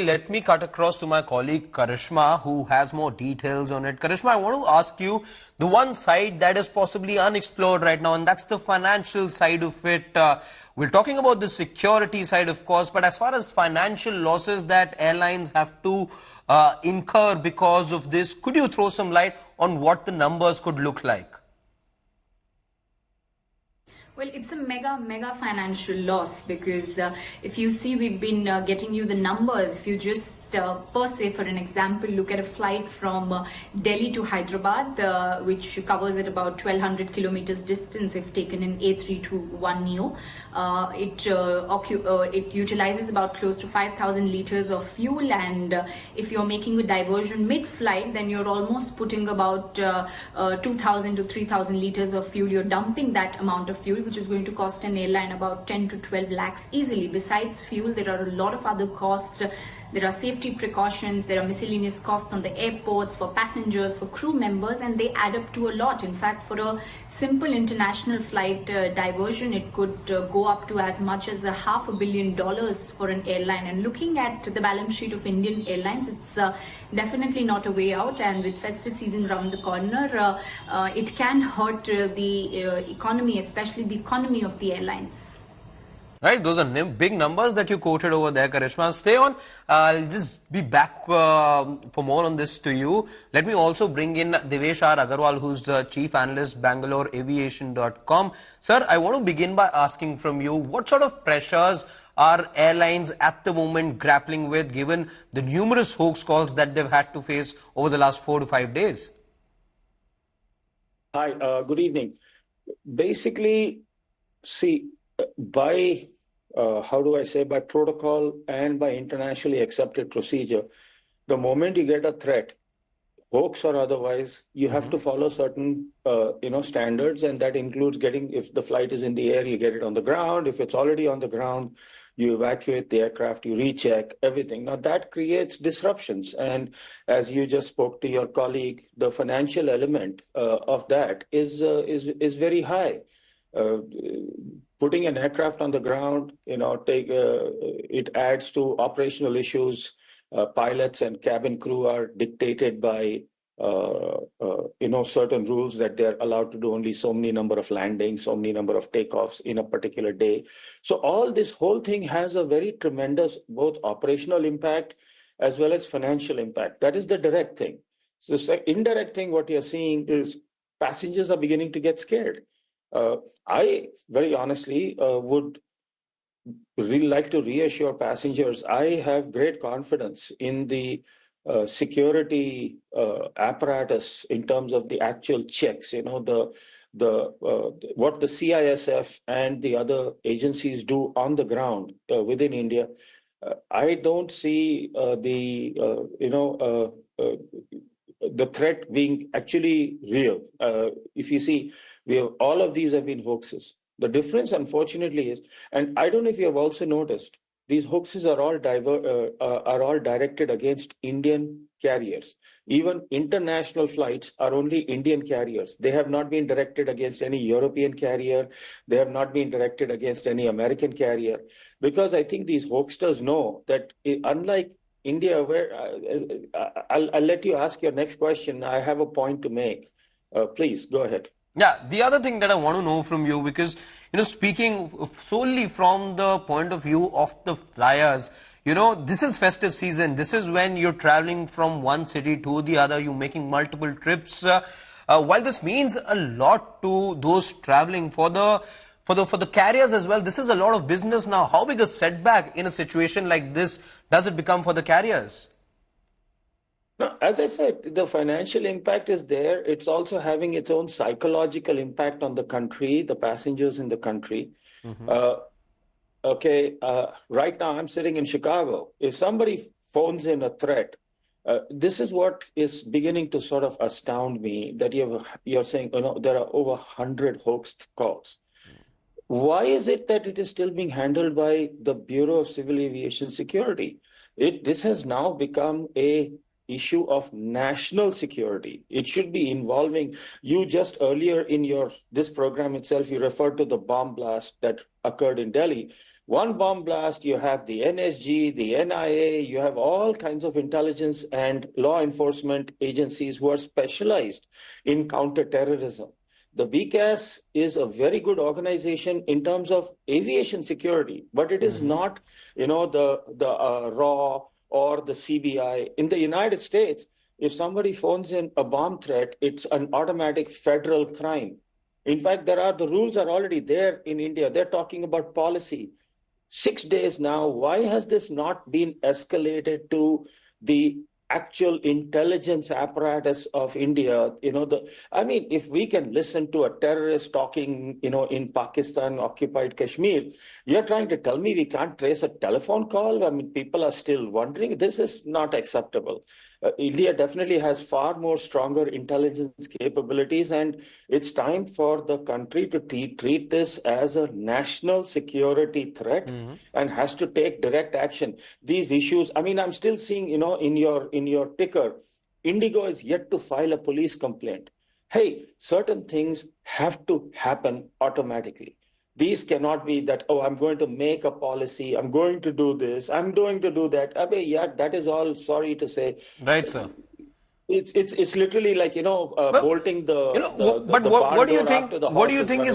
let me cut across to my colleague Karishma, who has more details on it. Karishma, I want to ask you the one side that is possibly unexplored right now, and that's the financial side of it. We're talking about the security side, of course, but as far as financial losses that airlines have to incur because of this, could you throw some light on what the numbers could look like? Well, it's a mega financial loss because if you see, we've been getting you the numbers. If you just per se, for an example, look at a flight from Delhi to Hyderabad, which covers at about 1200 kilometers distance if taken in A321neo. It utilizes about close to 5,000 liters of fuel, and if you're making a diversion mid-flight, then you're almost putting about 2,000 to 3,000 liters of fuel. You're dumping that amount of fuel, which is going to cost an airline about 10 to 12 lakhs easily. Besides fuel, there are a lot of other costs. There are safety precautions, there are miscellaneous costs on the airports, for passengers, for crew members, and they add up to a lot. In fact, for a simple international flight diversion, it could go up to as much as $500 million for an airline. And looking at the balance sheet of Indian airlines, it's definitely not a way out. And with festive season around the corner, it can hurt the economy, especially the economy of the airlines. Right, those are big numbers that you quoted over there, Karishma. Stay on. I'll just be back for more on this to you. Let me also bring in Devesh R. Agarwal, who's the Chief Analyst, BangalorAviation.com. Sir, I want to begin by asking from you, what sort of pressures are airlines at the moment grappling with, given the numerous hoax calls that they've had to face over the last 4 to 5 days? Hi, good evening. Basically, see, by by protocol and by internationally accepted procedure, the moment you get a threat, hoax or otherwise, you have to follow certain standards, and that includes if the flight is in the air, you get it on the ground. If it's already on the ground, you evacuate the aircraft, you recheck everything. Now that creates disruptions, and as you just spoke to your colleague, the financial element of that is very high. Putting an aircraft on the ground, it adds to operational issues. Pilots and cabin crew are dictated by, certain rules that they're allowed to do only so many number of landings, so many number of takeoffs in a particular day. So this whole thing has a very tremendous both operational impact as well as financial impact. That is the direct thing. So the indirect thing, what you're seeing is passengers are beginning to get scared. I very honestly would really like to reassure passengers. I have great confidence in the security apparatus in terms of the actual checks. What the CISF and the other agencies do on the ground within India. I don't see the threat being actually real. If you see, all of these have been hoaxes. The difference, unfortunately, is, and I don't know if you have also noticed, these hoaxes are all directed against Indian carriers. Even international flights are only Indian carriers. They have not been directed against any European carrier. They have not been directed against any American carrier. Because I think these hoaxsters know that unlike India, where I'll let you ask your next question. I have a point to make. Please, go ahead. Yeah, the other thing that I want to know from you, because, speaking solely from the point of view of the flyers, this is festive season. This is when you're traveling from one city to the other. You're making multiple trips. While this means a lot to those traveling, for the carriers as well, this is a lot of business now. How big a setback in a situation like this does it become for the carriers? No, as I said, the financial impact is there. It's also having its own psychological impact on the country, the passengers in the country. Right now I'm sitting in Chicago. If somebody phones in a threat, this is what is beginning to sort of astound me, that you're saying, there are over 100 hoaxed calls. Why is it that it is still being handled by the Bureau of Civil Aviation Security? This has now become a issue of national security. It should be involving you. Just earlier in this program itself, you referred to the bomb blast that occurred in Delhi. One bomb blast, you have the NSG, the NIA, you have all kinds of intelligence and law enforcement agencies who are specialized in counterterrorism. The BCAS is a very good organization in terms of aviation security, but it is not, the RAW or the CBI. In the United States, if somebody phones in a bomb threat, it's an automatic federal crime. In fact, the rules are already there in India. They're talking about policy. 6 days now, why has this not been escalated to the actual intelligence apparatus of India? If we can listen to a terrorist talking, in Pakistan, occupied Kashmir, you're trying to tell me we can't trace a telephone call? I mean, people are still wondering. This is not acceptable. India definitely has far more stronger intelligence capabilities, and it's time for the country to treat this as a national security threat and has to take direct action. These issues, I'm still seeing, in your ticker, Indigo is yet to file a police complaint. Hey, certain things have to happen automatically. These cannot be that, oh, I'm going to make a policy, I'm going to do this, I'm going to do that. Yeah, that is all, sorry to say. Right, sir. It's literally like, bolting but the what barn do you door think? after the What do you horses think run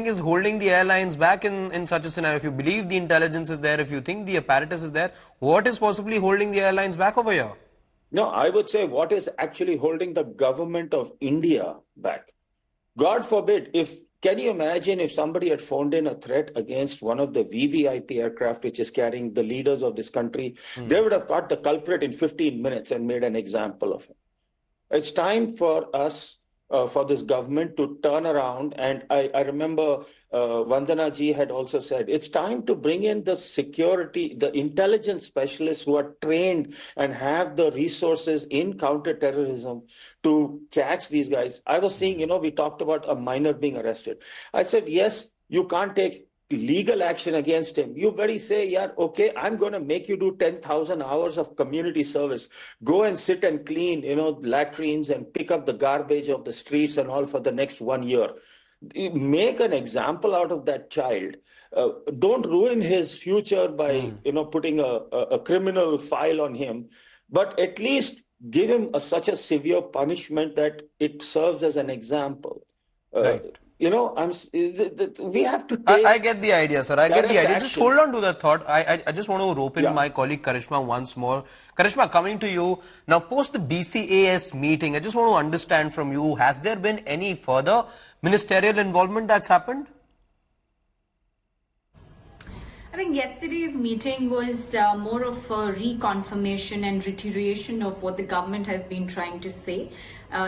is away. holding the airlines back in such a scenario? If you believe the intelligence is there, if you think the apparatus is there, what is possibly holding the airlines back over here? No, I would say what is actually holding the government of India back. God forbid, can you imagine if somebody had phoned in a threat against one of the VVIP aircraft, which is carrying the leaders of this country? They would have caught the culprit in 15 minutes and made an example of him. It's time for us, for this government to turn around. And I remember Vandana ji had also said, it's time to bring in the security, the intelligence specialists who are trained and have the resources in counterterrorism to catch these guys. I was seeing, we talked about a minor being arrested. I said, yes, you can't take legal action against him. You better say, yeah, okay, I'm going to make you do 10,000 hours of community service. Go and sit and clean, latrines and pick up the garbage of the streets and all for the next 1 year. Make an example out of that child. Don't ruin his future by, putting a criminal file on him, but at least give him such a severe punishment that it serves as an example. Right. We have to take. I get the idea, sir. I get the idea. Action. Just hold on to that thought. I just want to rope in my colleague Karishma once more. Karishma, coming to you. Now, post the BCAS meeting, I just want to understand from you, has there been any further ministerial involvement that's happened? I think yesterday's meeting was more of a reconfirmation and reiteration of what the government has been trying to say.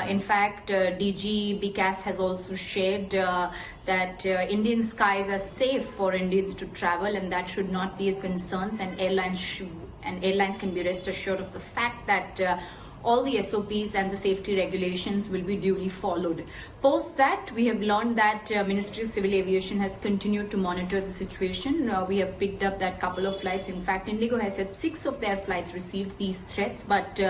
In fact, DG BCAS has also shared that Indian skies are safe for Indians to travel, and that should not be a concern. And airlines can be rest assured of the fact that all the SOPs and the safety regulations will be duly followed. Post that, we have learned that Ministry of Civil Aviation has continued to monitor the situation. We have picked up that couple of flights. In fact, Indigo has said 6 of their flights received these threats, but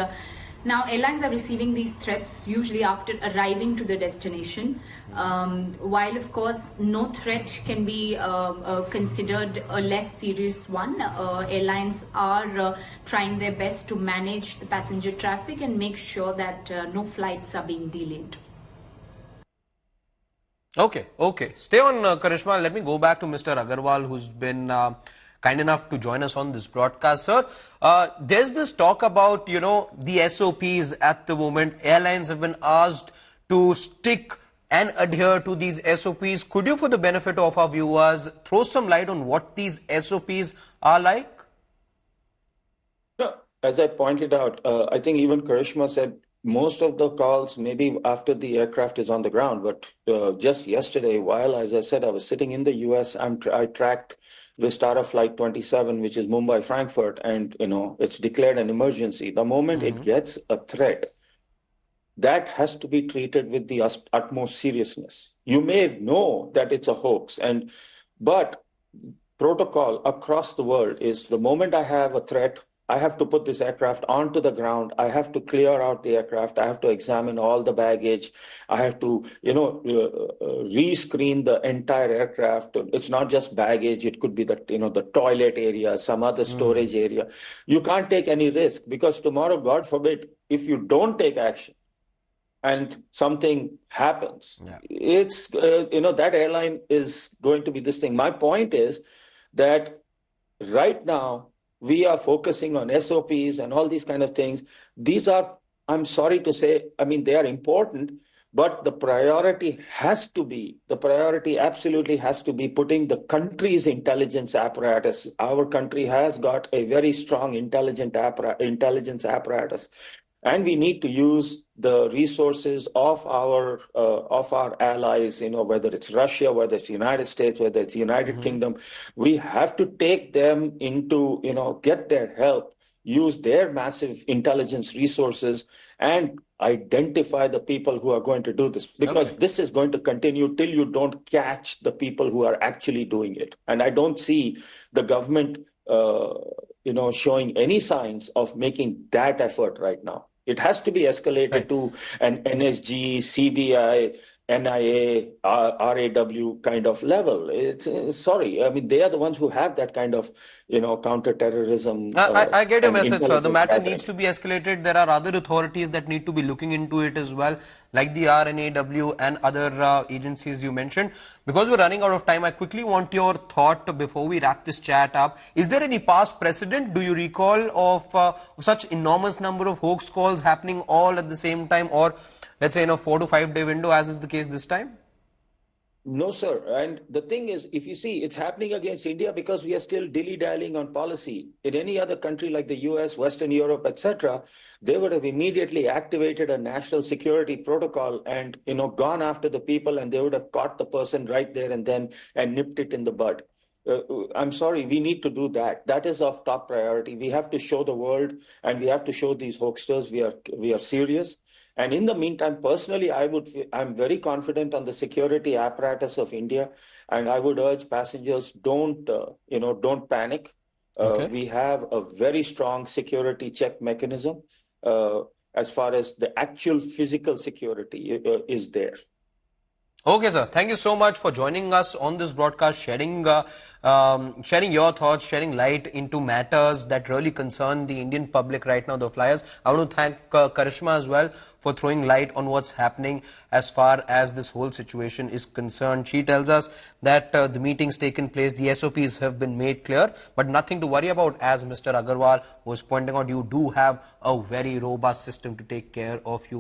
now airlines are receiving these threats usually after arriving to the destination. While of course no threat can be considered a less serious one, airlines are trying their best to manage the passenger traffic and make sure that no flights are being delayed. Okay. Stay on, Karishma. Let me go back to Mr. Agarwal, who's been kind enough to join us on this broadcast, sir. There's this talk about, the SOPs at the moment. Airlines have been asked to stick and adhere to these SOPs. Could you, for the benefit of our viewers, throw some light on what these SOPs are like? No, as I pointed out, I think even Karishma said most of the calls maybe after the aircraft is on the ground. But just yesterday, while, as I said, I was sitting in the US, I tracked Vistara Flight 27, which is Mumbai-Frankfurt, and, it's declared an emergency. The moment it gets a threat, that has to be treated with the utmost seriousness. You may know that it's a hoax, but protocol across the world is the moment I have a threat, I have to put this aircraft onto the ground. I have to clear out the aircraft. I have to examine all the baggage. I have to, rescreen the entire aircraft. It's not just baggage. It could be the toilet area, some other storage area. You can't take any risk because tomorrow, God forbid, if you don't take action and something happens, it's, that airline is going to be this thing. My point is that right now, we are focusing on SOPs and all these kind of things. These are, I'm sorry to say, I mean, they are important, but the priority absolutely has to be putting the country's intelligence apparatus. Our country has got a very strong intelligence apparatus. And we need to use the resources of our allies, whether it's Russia, whether it's United States, whether it's United Kingdom. We have to take them into, get their help, use their massive intelligence resources, and identify the people who are going to do this. Because this is going to continue till you don't catch the people who are actually doing it. And I don't see the government, showing any signs of making that effort right now. It has to be escalated to an NSG, CBI, NIA, RAW kind of level. Sorry, I mean, they are the ones who have that kind of, counter-terrorism. I get your message, sir. The matter needs to be escalated. There are other authorities that need to be looking into it as well, like the RNAW and other agencies you mentioned. Because we're running out of time, I quickly want your thought before we wrap this chat up. Is there any past precedent, do you recall, of such enormous number of hoax calls happening all at the same time, or let's say in a 4 to 5 day window, as is the case this time? No, sir. And the thing is, if you see, it's happening against India because we are still dilly-dallying on policy. In any other country like the US, Western Europe, etc., they would have immediately activated a national security protocol and, gone after the people, and they would have caught the person right there and then and nipped it in the bud. I'm sorry, we need to do that. That is of top priority. We have to show the world, and we have to show these hoaxers we are serious. And in the meantime, personally, I'm very confident on the security apparatus of India, and I would urge passengers don't panic. We have a very strong security check mechanism as far as the actual physical security is there. Okay, sir. Thank you so much for joining us on this broadcast, sharing your thoughts, sharing light into matters that really concern the Indian public right now, the flyers. I want to thank Karishma as well for throwing light on what's happening as far as this whole situation is concerned. She tells us that the meetings taken place, the SOPs have been made clear, but nothing to worry about, as Mr. Agarwal was pointing out. You do have a very robust system to take care of you.